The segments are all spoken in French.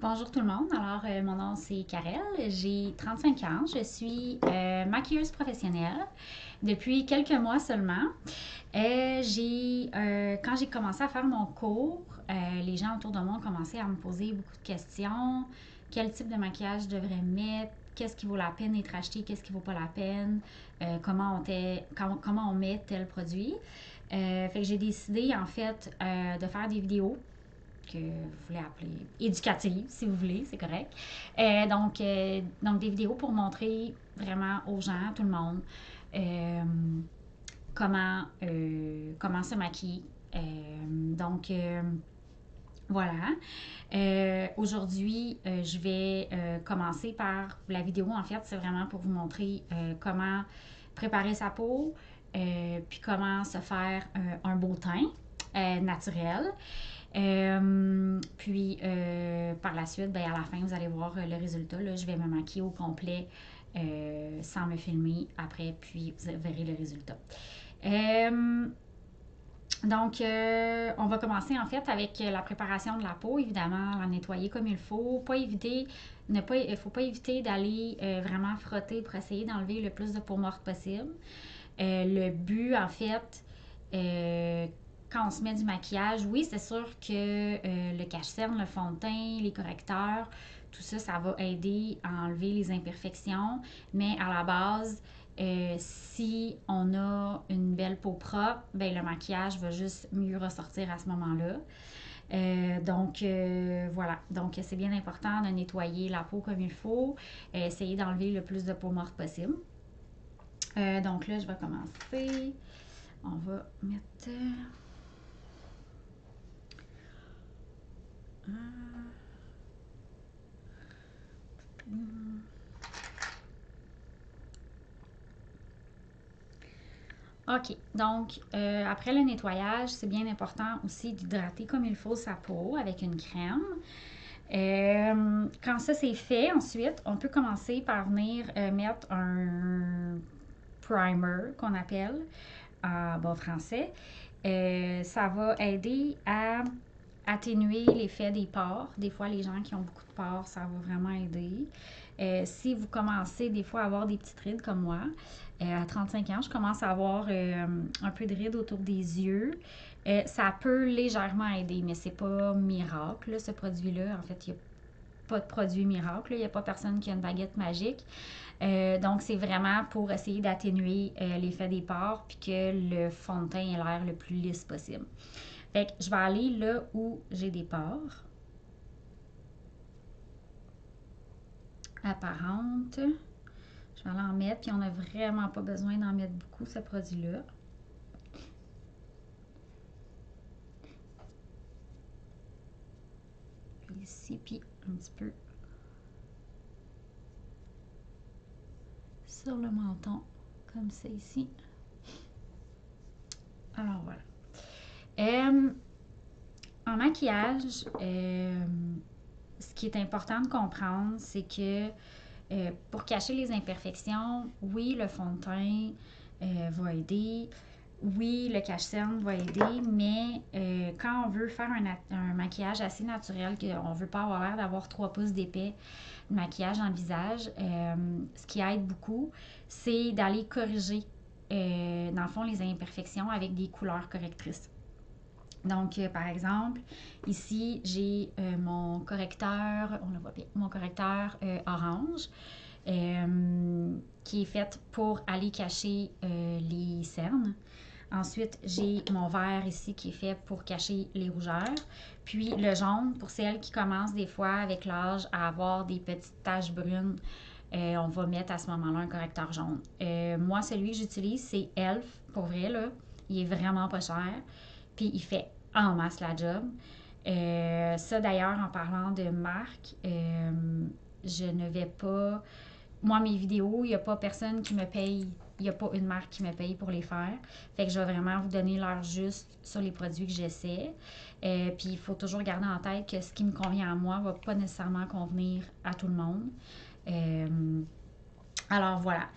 Bonjour tout le monde. Alors, mon nom c'est Karel. J'ai 35 ans. Je suis maquilleuse professionnelle depuis quelques mois seulement. Quand j'ai commencé à faire mon cours, les gens autour de moi ont commencé à me poser beaucoup de questions. Quel type de maquillage je devrais mettre? Qu'est-ce qui vaut la peine d'être acheté? Qu'est-ce qui vaut pas la peine? Comment on met tel produit? Fait que j'ai décidé en fait de faire des vidéos que vous voulez appeler éducative, si vous voulez, c'est correct. Donc, des vidéos pour montrer vraiment aux gens, à tout le monde, euh, comment se maquiller. Voilà. Aujourd'hui, je vais commencer par la vidéo. En fait, c'est vraiment pour vous montrer comment préparer sa peau, puis comment se faire un beau teint naturel. Par la suite, ben, à la fin, vous allez voir le résultat. Là, je vais me maquiller au complet sans me filmer après, puis vous verrez le résultat. On va commencer en fait avec la préparation de la peau. Évidemment, la nettoyer comme il faut. Il ne faut pas éviter d'aller vraiment frotter pour essayer d'enlever le plus de peau morte possible. Le but, en fait, euh, quand on se met du maquillage, oui, c'est sûr que le cache-cerne, le fond de teint, les correcteurs, tout ça, ça va aider à enlever les imperfections. Mais à la base, si on a une belle peau propre, ben, le maquillage va juste mieux ressortir à ce moment-là. Voilà. Donc, c'est bien important de nettoyer la peau comme il faut. Essayer d'enlever le plus de peau morte possible. Donc là, je vais commencer. On va mettre... OK. Donc, après le nettoyage, c'est bien important aussi d'hydrater comme il faut sa peau avec une crème. Quand ça c'est fait, ensuite, on peut commencer par venir mettre un primer qu'on appelle en bon français. Ça va aider à atténuer l'effet des pores. Des fois, les gens qui ont beaucoup de pores, ça va vraiment aider. Si vous commencez des fois à avoir des petites rides comme moi, à 35 ans, je commence à avoir un peu de rides autour des yeux. Ça peut légèrement aider, mais c'est pas miracle, ce produit-là. En fait, il n'y a pas de produit miracle. Il n'y a pas personne qui a une baguette magique. Donc, c'est vraiment pour essayer d'atténuer l'effet des pores puis que le fond de teint ait l'air le plus lisse possible. Fait que je vais aller là où j'ai des pores apparentes. Je vais aller en mettre, puis on n'a vraiment pas besoin d'en mettre beaucoup, ce produit-là. Ici, puis un petit peu sur le menton, comme ça ici. Alors voilà. En maquillage, ce qui est important de comprendre, c'est que pour cacher les imperfections, oui, le fond de teint va aider, oui, le cache-cerne va aider, mais quand on veut faire un maquillage assez naturel, qu'on ne veut pas avoir l'air d'avoir 3 pouces d'épais de maquillage dans le visage, ce qui aide beaucoup, c'est d'aller corriger, dans le fond, les imperfections avec des couleurs correctrices. Donc, par exemple, ici, j'ai mon correcteur, on le voit bien, mon correcteur orange, qui est fait pour aller cacher les cernes. Ensuite, j'ai mon vert ici qui est fait pour cacher les rougeurs. Puis le jaune, pour celles qui commencent des fois avec l'âge à avoir des petites taches brunes, on va mettre à ce moment-là un correcteur jaune. Moi, celui que j'utilise, c'est e.l.f. Pour vrai, là. Il est vraiment pas cher. Puis il fait en masse la job. Ça, d'ailleurs, en parlant de marque, je ne vais pas... Moi, mes vidéos, il n'y a pas personne qui me paye. Il n'y a pas une marque qui me paye pour les faire. Fait que je vais vraiment vous donner l'heure juste sur les produits que j'essaie. Puis il faut toujours garder en tête que ce qui me convient à moi ne va pas nécessairement convenir à tout le monde. Alors voilà.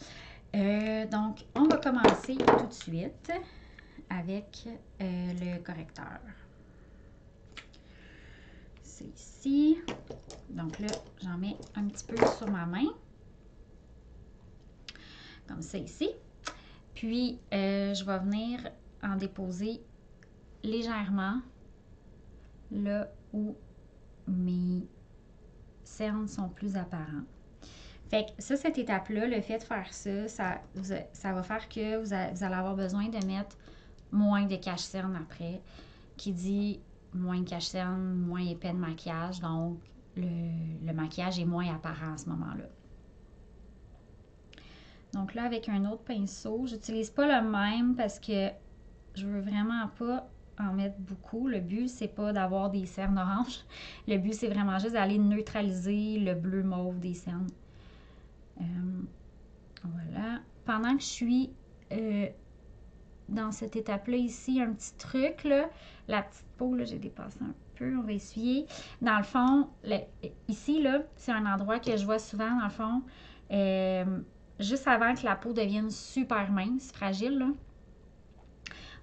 Donc, on va commencer tout de suite avec le correcteur. c'est ici. Donc là, j'en mets un petit peu sur ma main. Comme ça ici. Puis, je vais venir en déposer légèrement là où mes cernes sont plus apparents. Fait que ça, cette étape-là, le fait de faire ça, ça va faire que vous allez avoir besoin de mettre moins de cache-cernes après. Qui dit moins de cache-cernes, moins épais de maquillage. Donc, le maquillage est moins apparent à ce moment-là. Donc là, avec un autre pinceau, j'utilise pas le même parce que je veux vraiment pas en mettre beaucoup. Le but, c'est pas d'avoir des cernes oranges. Le but, c'est vraiment juste d'aller neutraliser le bleu mauve des cernes. Voilà. Pendant que je suis dans cette étape-là ici, un petit truc, là, la petite peau, là, j'ai dépassé un peu, on va essuyer. Dans le fond, ici, là, c'est un endroit que je vois souvent, dans le fond, juste avant que la peau devienne super mince, fragile, là.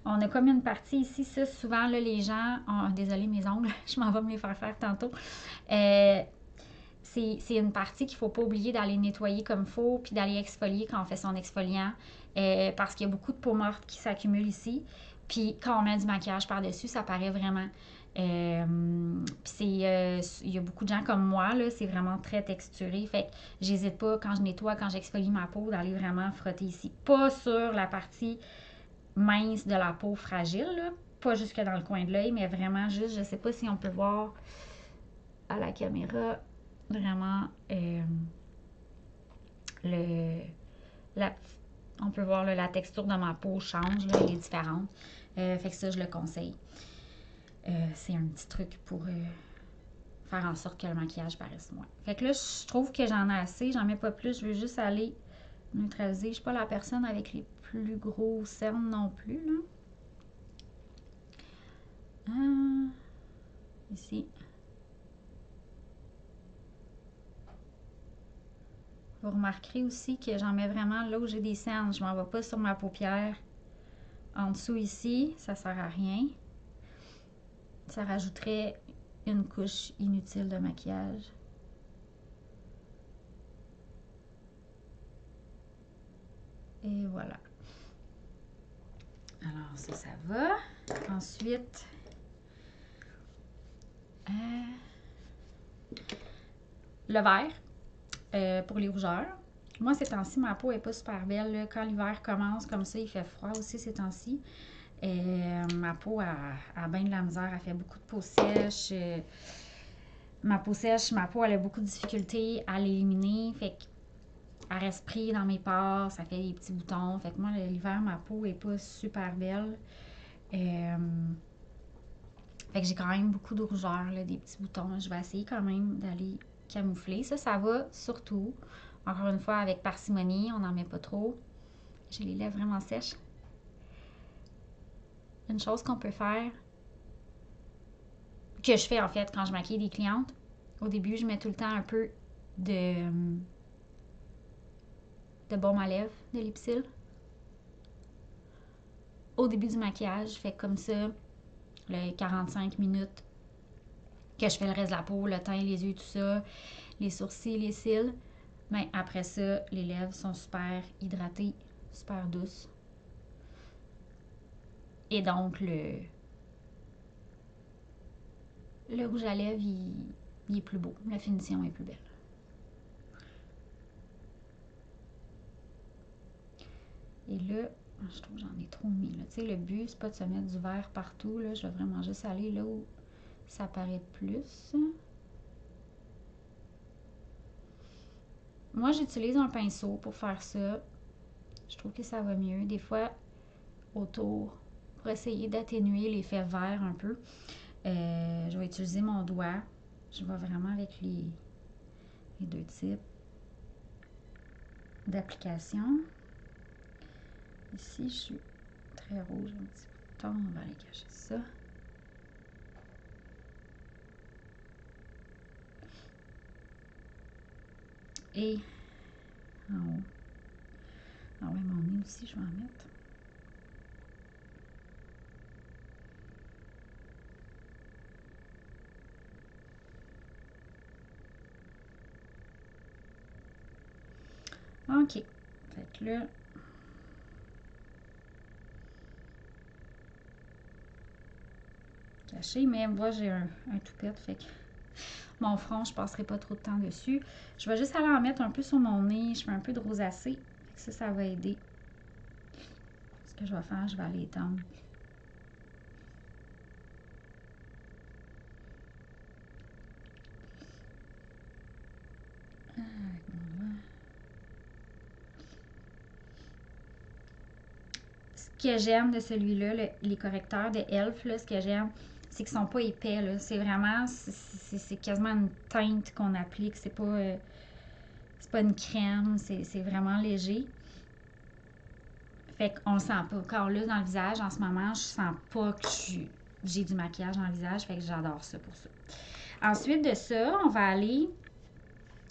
On a comme une partie ici, ça, souvent, là, les gens... Oh, désolée, mes ongles, je m'en vais me les faire tantôt. C'est une partie qu'il ne faut pas oublier d'aller nettoyer comme il faut, puis d'aller exfolier quand on fait son exfoliant, parce qu'il y a beaucoup de peau morte qui s'accumule ici. Puis quand on met du maquillage par-dessus, ça paraît vraiment. Puis il y a beaucoup de gens comme moi, là, c'est vraiment très texturé. Fait que j'hésite pas quand je nettoie, quand j'exfolie ma peau, d'aller vraiment frotter ici. Pas sur la partie mince de la peau fragile, là, pas jusque dans le coin de l'œil, mais vraiment juste, je sais pas si on peut voir à la caméra, vraiment on peut voir là, la texture de ma peau change, là, elle est différente. Fait que ça, je le conseille. C'est un petit truc pour faire en sorte que le maquillage paraisse moins. Fait que là, je trouve que j'en ai assez, j'en mets pas plus, je veux juste aller neutraliser. Je suis pas la personne avec les plus gros cernes non plus, là. Ici. Vous remarquerez aussi que j'en mets vraiment là où j'ai des cernes. Je m'en vais pas sur ma paupière. En dessous ici, ça sert à rien. Ça rajouterait une couche inutile de maquillage. Et voilà. Alors ça va. Ensuite, le vert pour les rougeurs. Moi, ces temps-ci, ma peau n'est pas super belle. Là. Quand l'hiver commence comme ça, il fait froid aussi ces temps-ci. Ma peau a bien de la misère. Elle fait beaucoup de peau sèche. Ma peau sèche, ma peau, elle a beaucoup de difficultés à l'éliminer. Fait qu'elle reste prise dans mes pores. Ça fait des petits boutons. Fait que moi, l'hiver, ma peau n'est pas super belle. Fait que j'ai quand même beaucoup de rougeurs, là, des petits boutons. Je vais essayer quand même d'aller camoufler. Ça va surtout, encore une fois, avec parcimonie. On n'en met pas trop. J'ai les lèvres vraiment sèches. Une chose qu'on peut faire, que je fais en fait quand je maquille des clientes, au début, je mets tout le temps un peu de baume à lèvres, de Lipsil. Au début du maquillage, je fais comme ça, les 45 minutes que je fais le reste de la peau, le teint, les yeux, tout ça, les sourcils, les cils. Mais après ça, les lèvres sont super hydratées, super douces. Et donc, le rouge à lèvres, il est plus beau. La finition est plus belle. Et là, je trouve que j'en ai trop mis. Tu sais, le but, c'est pas de se mettre du vert partout. Là. Je vais vraiment juste aller là où ça paraît plus. Moi, j'utilise un pinceau pour faire ça. Je trouve que ça va mieux. Des fois, autour, pour essayer d'atténuer l'effet vert un peu, je vais utiliser mon doigt. Je vais vraiment avec les deux types d'application. Ici, je suis très rouge, un petit bouton. On va aller cacher ça. Et en haut. Ah ouais, mon nez aussi, je vais en mettre. OK. Fait que là... Caché, mais moi, j'ai un toupette, fait que mon front, je passerai pas trop de temps dessus. Je vais juste aller en mettre un peu sur mon nez. Je fais un peu de rosacée. Fait que ça va aider. Ce que je vais faire, je vais aller étendre. Ce que j'aime de celui-là, les correcteurs de e.l.f., là, ce que j'aime, c'est qu'ils sont pas épais. C'est vraiment, c'est quasiment une teinte qu'on applique. C'est pas une crème, c'est vraiment léger. Fait qu'on le sent pas. Quand là, dans le visage, en ce moment, je sens pas que j'ai du maquillage dans le visage. Fait que j'adore ça pour ça. Ensuite de ça, on va aller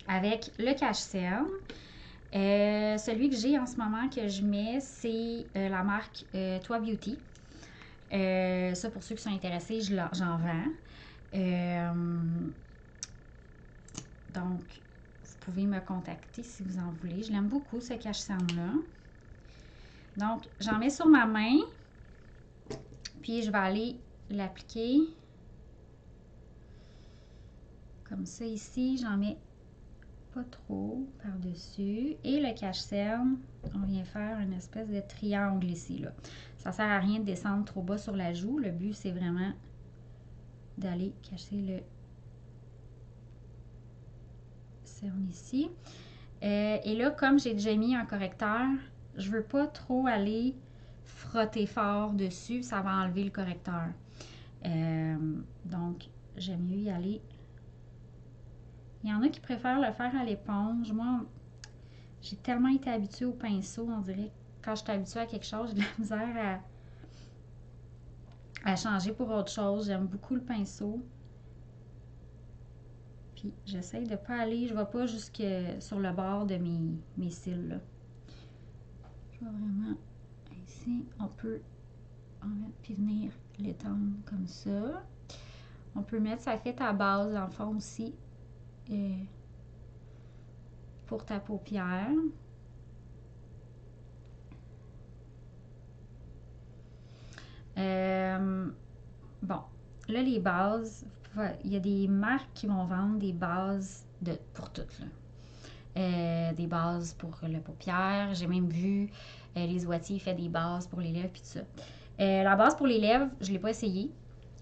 avec le cache-cerne. Celui que j'ai en ce moment que je mets, c'est la marque Toi Beauty. Ça, pour ceux qui sont intéressés, j'en vends. Donc, vous pouvez me contacter si vous en voulez. Je l'aime beaucoup, ce cache-cerne-là. Donc, j'en mets sur ma main. Puis, je vais aller l'appliquer. Comme ça, ici, j'en mets pas trop par-dessus. Et le cache-cerne, on vient faire une espèce de triangle ici, là. Ça sert à rien de descendre trop bas sur la joue. Le but, c'est vraiment d'aller cacher le cerne ici. Et là, comme j'ai déjà mis un correcteur, je veux pas trop aller frotter fort dessus. Ça va enlever le correcteur. Donc, j'aime mieux y aller. Il y en a qui préfèrent le faire à l'éponge. Moi, j'ai tellement été habituée au pinceau, on dirait que quand je suis habituée à quelque chose, j'ai de la misère à changer pour autre chose. J'aime beaucoup le pinceau. Puis j'essaye de ne pas aller, je ne vais pas jusque sur le bord de mes cils. Là. Je vais vraiment ici, on peut en mettre puis venir l'étendre comme ça. On peut mettre sa fête à base dans le fond aussi pour ta paupière. Bon, là les bases, il y a des marques qui vont vendre des bases pour toutes. Là. Des bases pour le paupière. J'ai même vu les Ouatiers fait des bases pour les lèvres puis tout ça. La base pour les lèvres, je ne l'ai pas essayé.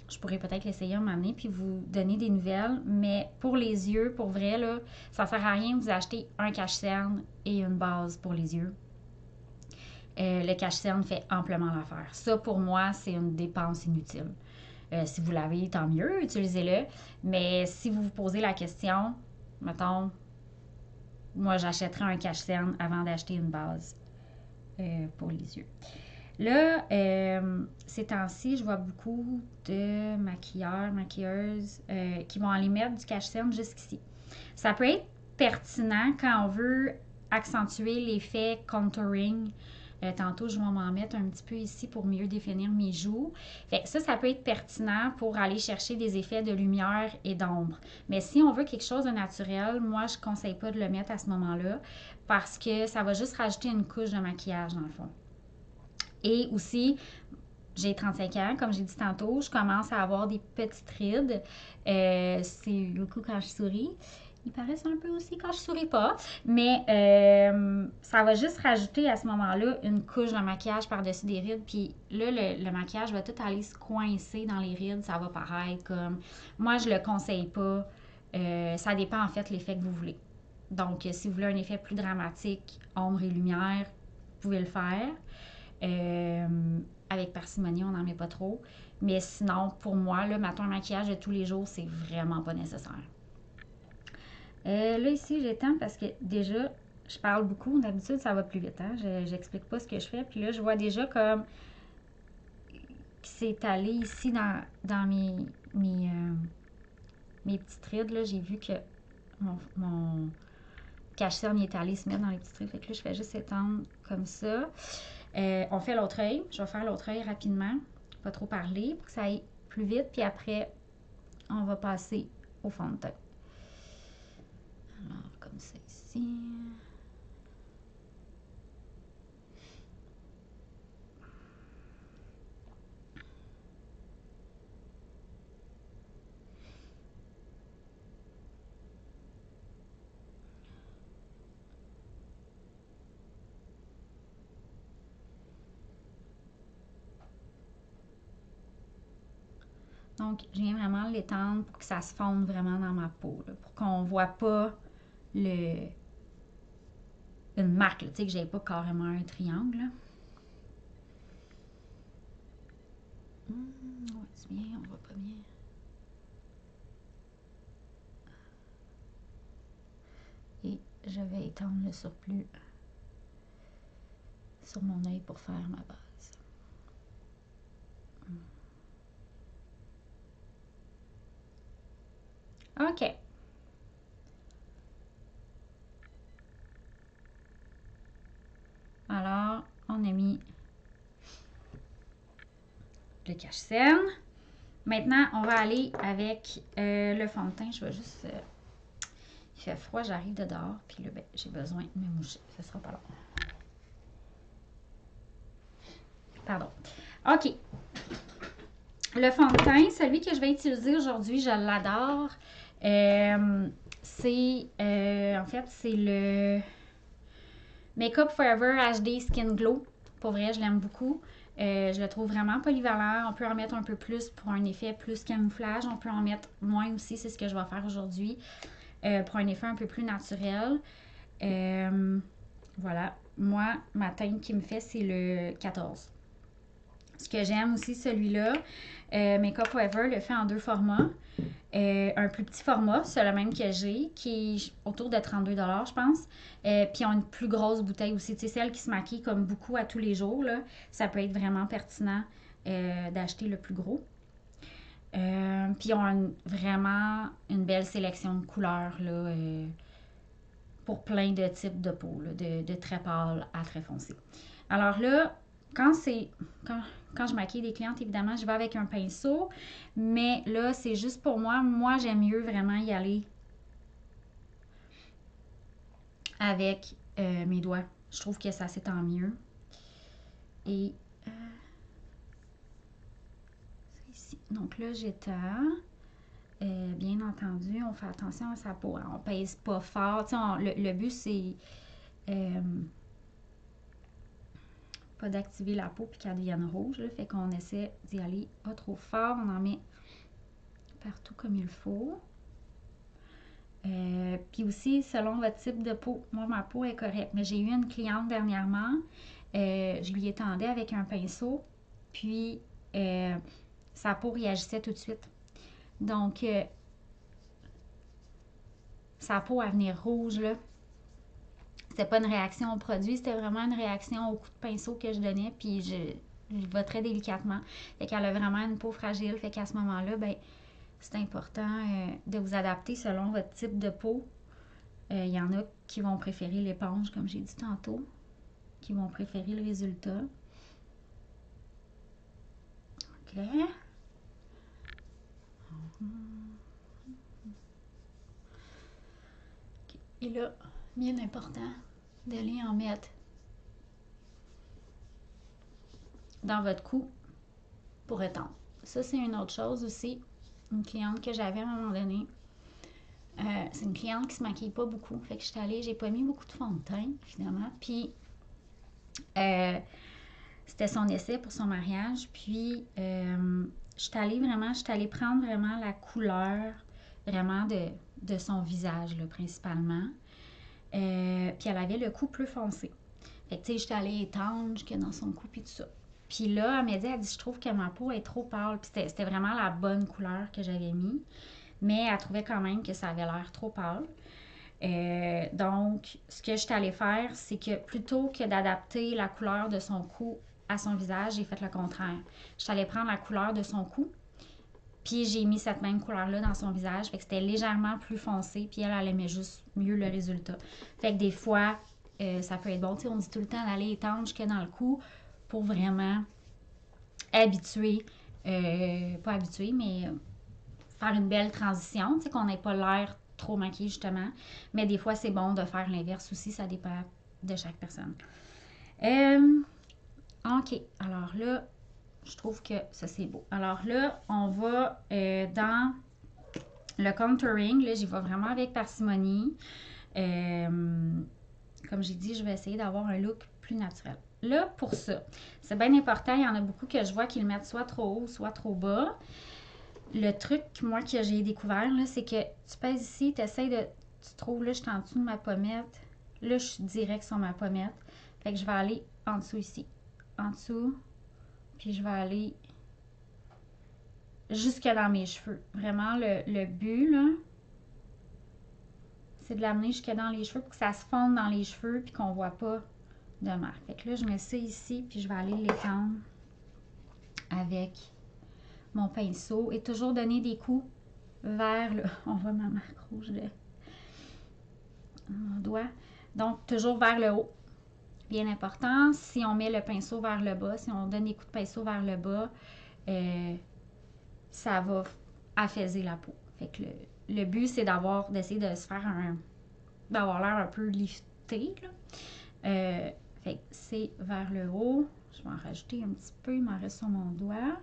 Je pourrais peut-être l'essayer un moment donné puis vous donner des nouvelles. Mais pour les yeux, pour vrai, là, ça ne sert à rien de vous acheter un cache-cerne et une base pour les yeux. Le cache-cerne fait amplement l'affaire. Ça, pour moi, c'est une dépense inutile. Si vous l'avez, tant mieux, utilisez-le. Mais si vous vous posez la question, mettons, moi, j'achèterais un cache-cerne avant d'acheter une base pour les yeux. Là, ces temps-ci, je vois beaucoup de maquilleurs, maquilleuses qui vont aller mettre du cache-cerne jusqu'ici. Ça peut être pertinent quand on veut accentuer l'effet contouring. Tantôt, je vais m'en mettre un petit peu ici pour mieux définir mes joues. Fait que ça peut être pertinent pour aller chercher des effets de lumière et d'ombre. Mais si on veut quelque chose de naturel, moi, je ne conseille pas de le mettre à ce moment-là parce que ça va juste rajouter une couche de maquillage dans le fond. Et aussi, j'ai 35 ans, comme j'ai dit tantôt, je commence à avoir des petites rides. C'est beaucoup quand je souris. Ils paraissent un peu aussi quand je souris pas. Mais ça va juste rajouter à ce moment-là une couche de maquillage par-dessus des rides. Puis là, le maquillage va tout aller se coincer dans les rides. Ça va paraître comme... Moi, je le conseille pas. Ça dépend en fait de l'effet que vous voulez. Donc, si vous voulez un effet plus dramatique, ombre et lumière, vous pouvez le faire. Avec parcimonie, on n'en met pas trop. Mais sinon, pour moi, là, un maquillage de tous les jours, c'est vraiment pas nécessaire. Là, ici, j'étends parce que déjà, je parle beaucoup. D'habitude, ça va plus vite. Hein? J'explique pas ce que je fais. Puis là, je vois déjà comme qui s'est allé ici dans mes petites rides. Là, j'ai vu que mon cache-cerne est allé se mettre dans les petites rides. Fait que là, je fais juste étendre comme ça. On fait l'autre œil. Je vais faire l'autre œil rapidement. Pas trop parler pour que ça aille plus vite. Puis après, on va passer au fond de teint. Alors, comme ça ici. Donc, je viens vraiment l'étendre pour que ça se fonde vraiment dans ma peau, là, pour qu'on ne voit pas une marque, tu sais, que j'ai pas carrément un triangle. On va-tu bien, on va pas bien. Et je vais étendre le surplus sur mon œil pour faire ma base. OK. Alors, on a mis le cache-cerne. Maintenant, on va aller avec le fond de teint. Je vais juste... il fait froid, j'arrive de dehors. Puis là, ben, j'ai besoin de me moucher. Ce sera pas long. Pardon. OK. Le fond de teint, celui que je vais utiliser aujourd'hui, je l'adore. En fait, c'est le Makeup Forever HD Skin Glow. Pour vrai, je l'aime beaucoup. Je le trouve vraiment polyvalent. On peut en mettre un peu plus pour un effet plus camouflage. On peut en mettre moins aussi. C'est ce que je vais faire aujourd'hui pour un effet un peu plus naturel. Voilà. Moi, ma teinte qui me fait, c'est le 14. Ce que j'aime aussi, celui-là, Makeup Forever le fait en 2 formats. Un plus petit format, c'est le même que j'ai, qui est autour de 32 $ je pense. Puis ils ont une plus grosse bouteille aussi. Tu sais, celle qui se maquille comme beaucoup à tous les jours, là, ça peut être vraiment pertinent d'acheter le plus gros. Puis ils ont vraiment une belle sélection de couleurs là, pour plein de types de peau, là, de très pâle à très foncé. Alors là, quand je maquille des clientes, évidemment, je vais avec un pinceau. Mais là, c'est juste pour moi. Moi, j'aime mieux vraiment y aller avec mes doigts. Je trouve que ça s'étend mieux. Et ici. Donc là, j'étends. Bien entendu, on fait attention à sa peau. On pèse pas fort. Le but, c'est pas d'activer la peau puis qu'elle devienne rouge. Là, fait qu'on essaie d'y aller pas trop fort. On en met partout comme il faut. Puis aussi, selon votre type de peau, moi, ma peau est correcte. Mais j'ai eu une cliente dernièrement. Je lui étendais avec un pinceau. Puis, sa peau réagissait tout de suite. Donc, sa peau, elle venait rouge, là. C'était pas une réaction au produit, c'était vraiment une réaction au coup de pinceau que je donnais, puis je vais très délicatement. Fait qu'elle a vraiment une peau fragile, fait qu'à ce moment-là, ben c'est important de vous adapter selon votre type de peau. Il y en a qui vont préférer l'éponge, comme j'ai dit tantôt, qui vont préférer le résultat. OK. Et là, bien important d'aller en mettre dans votre cou pour étendre. Ça, c'est une autre chose aussi. Une cliente que j'avais à un moment donné. C'est une cliente qui se maquille pas beaucoup. Fait que j'étais allée, j'ai pas mis beaucoup de fond de teint, finalement. Puis, c'était son essai pour son mariage. Puis, j'étais allée prendre vraiment la couleur vraiment de son visage, là, principalement. Puis, elle avait le cou plus foncé. Fait que, tu sais, j'étais allée étendre jusque dans son cou, puis tout ça. Puis là, elle m'a dit, je trouve que ma peau est trop pâle. Puis c'était vraiment la bonne couleur que j'avais mis. Mais elle trouvait quand même que ça avait l'air trop pâle. Donc, ce que je suis allée faire, c'est que plutôt que d'adapter la couleur de son cou à son visage, j'ai fait le contraire. Je suis allée prendre la couleur de son cou, puis j'ai mis cette même couleur-là dans son visage. Fait que c'était légèrement plus foncé, puis elle aimait juste mieux le résultat. Fait que des fois, ça peut être bon. Tu sais, on dit tout le temps d'aller étendre jusque dans le cou pour vraiment habituer, pas habituer, mais faire une belle transition, tu sais, qu'on n'ait pas l'air trop maquillé, justement. Mais des fois, c'est bon de faire l'inverse aussi, ça dépend de chaque personne. OK, alors là, je trouve que ça, c'est beau. Alors là, on va dans le contouring. Là, j'y vais vraiment avec parcimonie. Comme j'ai dit, je vais essayer d'avoir un look plus naturel. Là, pour ça, c'est bien important. Il y en a beaucoup que je vois qui le mettent soit trop haut, soit trop bas. Le truc, moi, que j'ai découvert, là, c'est que tu pèses ici, tu essaies de... Tu trouves, là, je suis en dessous de ma pommette. Là, je suis direct sur ma pommette. Fait que je vais aller en dessous ici. En dessous. Puis je vais aller jusque dans mes cheveux. Vraiment, le but, là, c'est de l'amener jusque dans les cheveux pour que ça se fonde dans les cheveux puis qu'on voit pas de marque. Fait que là, je mets ça ici, puis je vais aller l'étendre avec mon pinceau et toujours donner des coups vers le... On voit ma marque rouge de mon doigt. Donc, toujours vers le haut. Bien important, si on met le pinceau vers le bas, si on donne des coups de pinceau vers le bas, ça va affaiser la peau. Fait que le but, c'est d'essayer de se faire d'avoir l'air un peu lifté, là. Fait que c'est vers le haut. Je vais en rajouter un petit peu, il m'en reste sur mon doigt.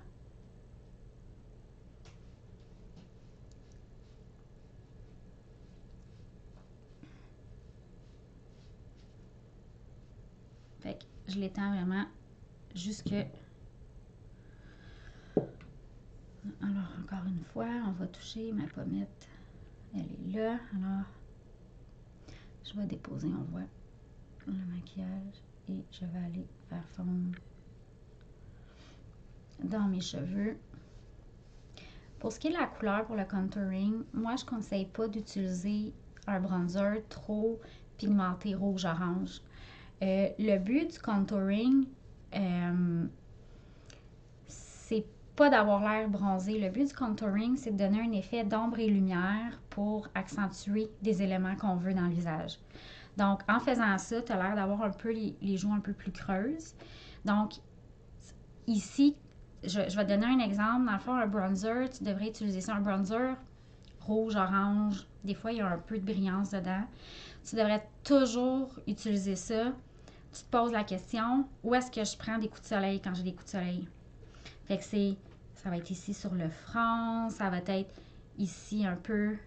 Fait que je l'étends vraiment jusque... Alors, encore une fois, on va toucher ma pommette. Elle est là. Alors, je vais déposer, on voit, le maquillage. Et je vais aller faire fondre dans mes cheveux. Pour ce qui est de la couleur pour le contouring, moi, je ne conseille pas d'utiliser un bronzer trop pigmenté rouge-orange. Le but du contouring, c'est pas d'avoir l'air bronzé. Le but du contouring, c'est de donner un effet d'ombre et lumière pour accentuer des éléments qu'on veut dans le visage. Donc, en faisant ça, tu as l'air d'avoir un peu les joues un peu plus creuses. Donc, ici, je vais te donner un exemple. Dans le fond, un bronzer, tu devrais utiliser ça. Un bronzer rouge, orange. Des fois, il y a un peu de brillance dedans. Tu devrais toujours utiliser ça. Tu te poses la question, où est-ce que je prends des coups de soleil quand j'ai des coups de soleil? Fait que ça va être ici sur le front, ça va être ici un peu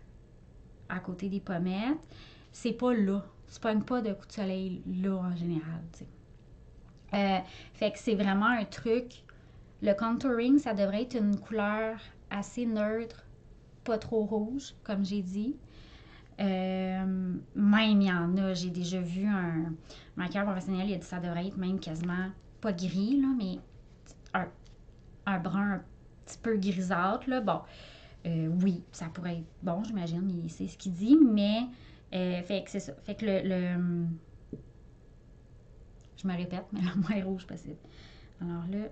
à côté des pommettes. C'est pas là. Tu pognes pas de coups de soleil là en général, tu sais. Fait que c'est vraiment un truc. Le contouring, ça devrait être une couleur assez neutre, pas trop rouge, comme j'ai dit. Même il y en a, j'ai déjà vu un maquilleur professionnel, il a dit que ça devrait être même quasiment pas gris, là, mais un brun un petit peu grisâtre, là. Bon, oui, ça pourrait être bon, j'imagine, c'est ce qu'il dit, mais fait que c'est ça. Fait que je me répète, mais le moins rouge possible. Alors là,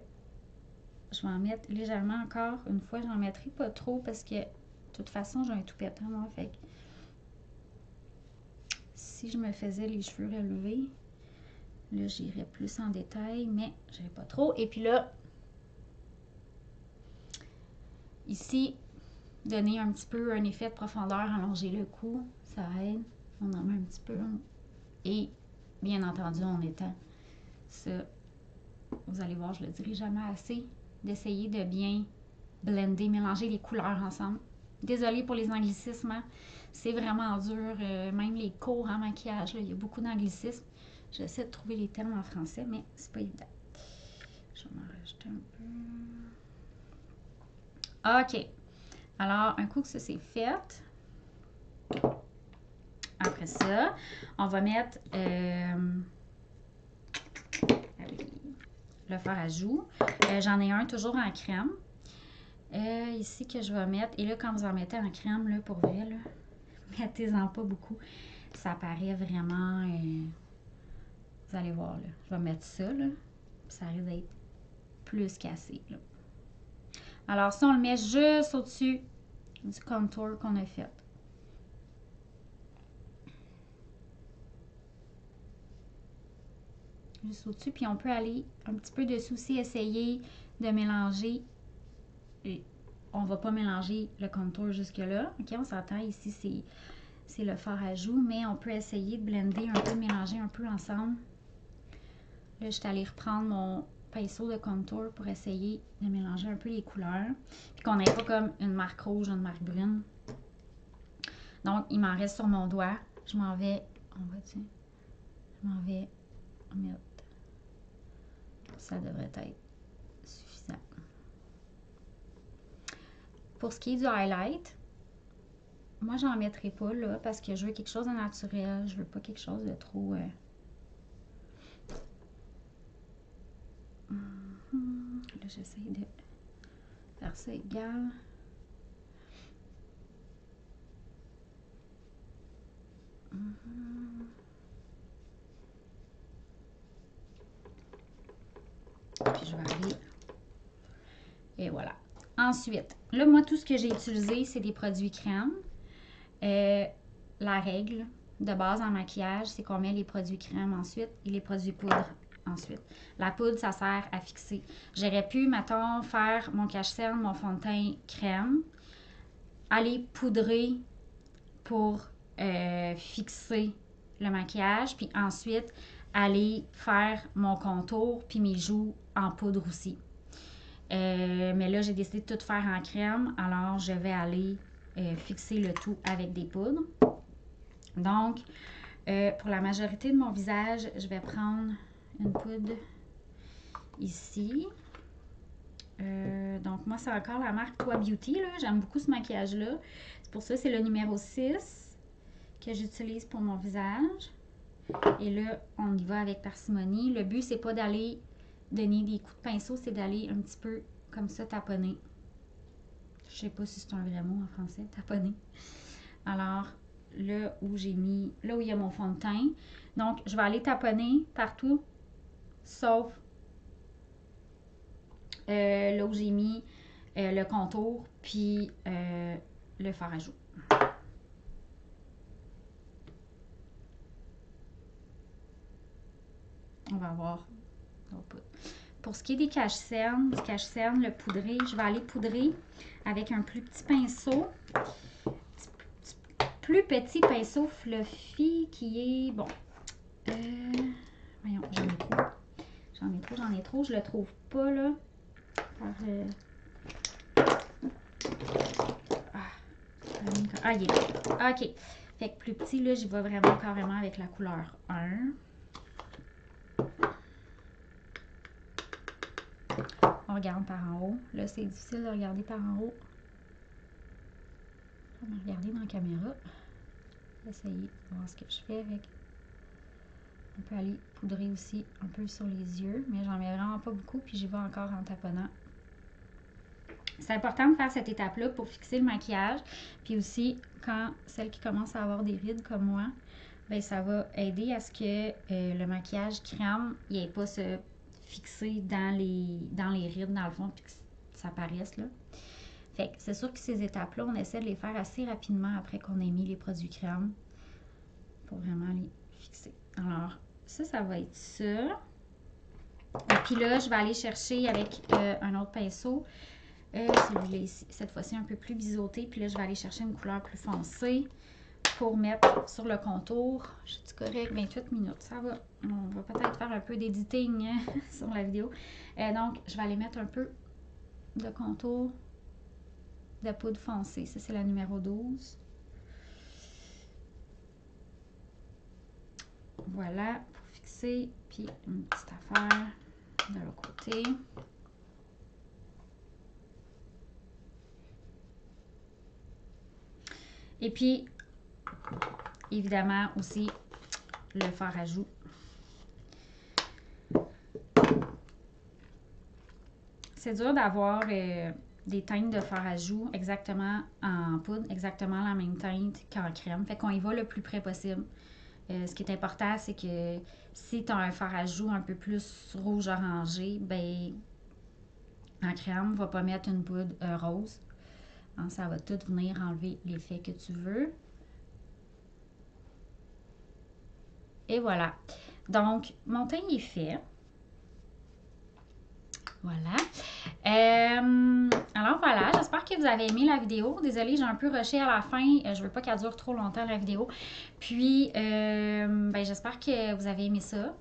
je vais en mettre légèrement encore. Une fois, j'en mettrai pas trop parce que de toute façon, j'ai un toupette, hein, moi. Fait que si je me faisais les cheveux relevés, là, j'irais plus en détail, mais je n'irai pas trop. Et puis là, ici, donner un petit peu un effet de profondeur, allonger le cou, ça aide. On en met un petit peu. Et bien entendu, on étend ça. Vous allez voir, je le dirai jamais assez, d'essayer de bien blender, mélanger les couleurs ensemble. Désolée pour les anglicismes, hein? C'est vraiment dur. Même les cours en maquillage, là, il y a beaucoup d'anglicismes. J'essaie de trouver les termes en français, mais c'est pas évident. Je vais m'en rajouter un peu. OK. Alors, un coup que ça c'est fait, après ça, on va mettre le fard à joues. J'en ai un toujours en crème. Ici que je vais mettre. Et là, quand vous en mettez en crème, là, pour vrai, là, mettez-en pas beaucoup. Ça paraît vraiment... vous allez voir, là. Je vais mettre ça, là. Ça risque d'être plus cassé, là. Alors, ça, on le met juste au-dessus du contour qu'on a fait. Juste au-dessus. Puis, on peut aller un petit peu dessous aussi, essayer de mélanger. Et on va pas mélanger le contour jusque-là. OK, on s'entend. Ici, c'est le fard à joues, mais on peut essayer de blender un peu, de mélanger un peu ensemble. Là, je suis allée reprendre mon pinceau de contour pour essayer de mélanger un peu les couleurs. Puis qu'on n'ait pas comme une marque rouge ou une marque brune. Donc, il m'en reste sur mon doigt. Je m'en vais, on voit-tu? Je m'en vais mettre. Ça devrait être suffisant. Pour ce qui est du highlight, moi, j'en mettrai pas là parce que je veux quelque chose de naturel. Je veux pas quelque chose de trop... Là, j'essaie de faire ça égal. Puis je vais aller... Et voilà. Ensuite, là, moi, tout ce que j'ai utilisé, c'est des produits crème. La règle de base en maquillage, c'est qu'on met les produits crème ensuite et les produits poudre ensuite. La poudre, ça sert à fixer. J'aurais pu, mettons, faire mon cache-cerne, mon fond de teint crème, aller poudrer pour fixer le maquillage, puis ensuite aller faire mon contour puis mes joues en poudre aussi. Mais là, j'ai décidé de tout faire en crème, alors je vais aller fixer le tout avec des poudres. Donc, pour la majorité de mon visage, je vais prendre une poudre ici. Donc, moi, c'est encore la marque Toi Beauty. J'aime beaucoup ce maquillage-là. C'est pour ça que c'est le numéro 6 que j'utilise pour mon visage. Et là, on y va avec parcimonie. Le but, c'est pas d'aller donner des coups de pinceau, c'est d'aller un petit peu comme ça taponner. Je sais pas si c'est un vrai mot en français, taponner. Alors, là où j'ai mis, là où il y a mon fond de teint. Donc, je vais aller taponner partout, sauf là où j'ai mis le contour, puis le fard à joues. On va voir. Pour ce qui est des cache-cernes, du cache-cerne, le poudré, je vais aller poudrer avec un plus petit pinceau. Plus petit pinceau fluffy qui est, bon, voyons, j'en ai trop, je le trouve pas, là. Il est là. OK. Fait que plus petit, là, j'y vais vraiment carrément avec la couleur 1. On regarde par en haut. Là, c'est difficile de regarder par en haut. On va regarder dans la caméra. Essayer de voir ce que je fais avec. On peut aller poudrer aussi un peu sur les yeux, mais j'en mets vraiment pas beaucoup, puis j'y vais encore en taponnant. C'est important de faire cette étape-là pour fixer le maquillage. Puis aussi, quand celle qui commence à avoir des rides comme moi, bien, ça va aider à ce que le maquillage crème n'ait pas se fixer dans les rides, dans le fond, puis que ça apparaisse, là. Fait que c'est sûr que ces étapes-là, on essaie de les faire assez rapidement après qu'on ait mis les produits crème pour vraiment les fixer. Alors, ça va être ça. Et puis là, je vais aller chercher avec un autre pinceau. Celui-là ici, cette fois-ci un peu plus biseauté. Puis là, je vais aller chercher une couleur plus foncée pour mettre sur le contour. Je suis correct, 28 minutes, ça va. On va peut-être faire un peu d'editing sur la vidéo. Donc, je vais aller mettre un peu de contour de poudre foncée. Ça, c'est la numéro 12. Voilà, pour fixer. Puis, une petite affaire de l'autre côté. Et puis, évidemment, aussi, le fard à joues. C'est dur d'avoir des teintes de fard à joues exactement en poudre, exactement la même teinte qu'en crème. Fait qu'on y va le plus près possible. Ce qui est important, c'est que si tu as un fard à joues un peu plus rouge-orangé, ben en crème, va pas mettre une poudre rose. Hein, ça va tout venir enlever l'effet que tu veux. Et voilà. Donc, mon teint est fait. Voilà. Alors voilà, j'espère que vous avez aimé la vidéo. Désolée, j'ai un peu rushé à la fin. Je veux pas qu'elle dure trop longtemps la vidéo. Puis, ben, j'espère que vous avez aimé ça.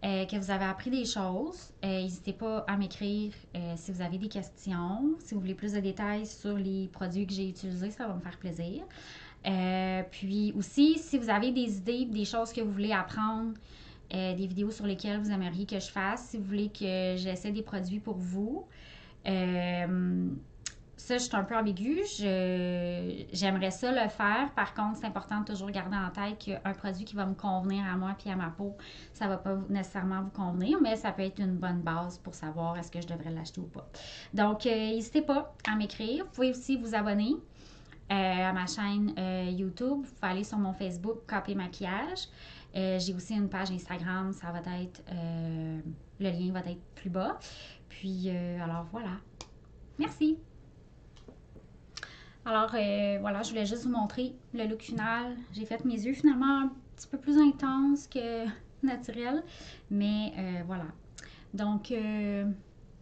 Que vous avez appris des choses. N'hésitez pas à m'écrire si vous avez des questions. Si vous voulez plus de détails sur les produits que j'ai utilisés, ça va me faire plaisir. Puis aussi, si vous avez des idées, des choses que vous voulez apprendre, des vidéos sur lesquelles vous aimeriez que je fasse, si vous voulez que j'essaie des produits pour vous, ça, je suis un peu ambiguë. J'aimerais ça le faire. Par contre, c'est important de toujours garder en tête qu'un produit qui va me convenir à moi puis à ma peau, ça va pas nécessairement vous convenir, mais ça peut être une bonne base pour savoir est-ce que je devrais l'acheter ou pas. Donc, n'hésitez pas à m'écrire. Vous pouvez aussi vous abonner à ma chaîne YouTube. Vous pouvez aller sur mon Facebook, Copy Maquillage. J'ai aussi une page Instagram. Ça va être... le lien va être plus bas. Puis, alors voilà. Merci! Alors, voilà, je voulais juste vous montrer le look final. J'ai fait mes yeux finalement un petit peu plus intenses que naturel. Mais voilà. Donc,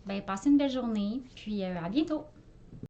ben, passez une belle journée. Puis, à bientôt!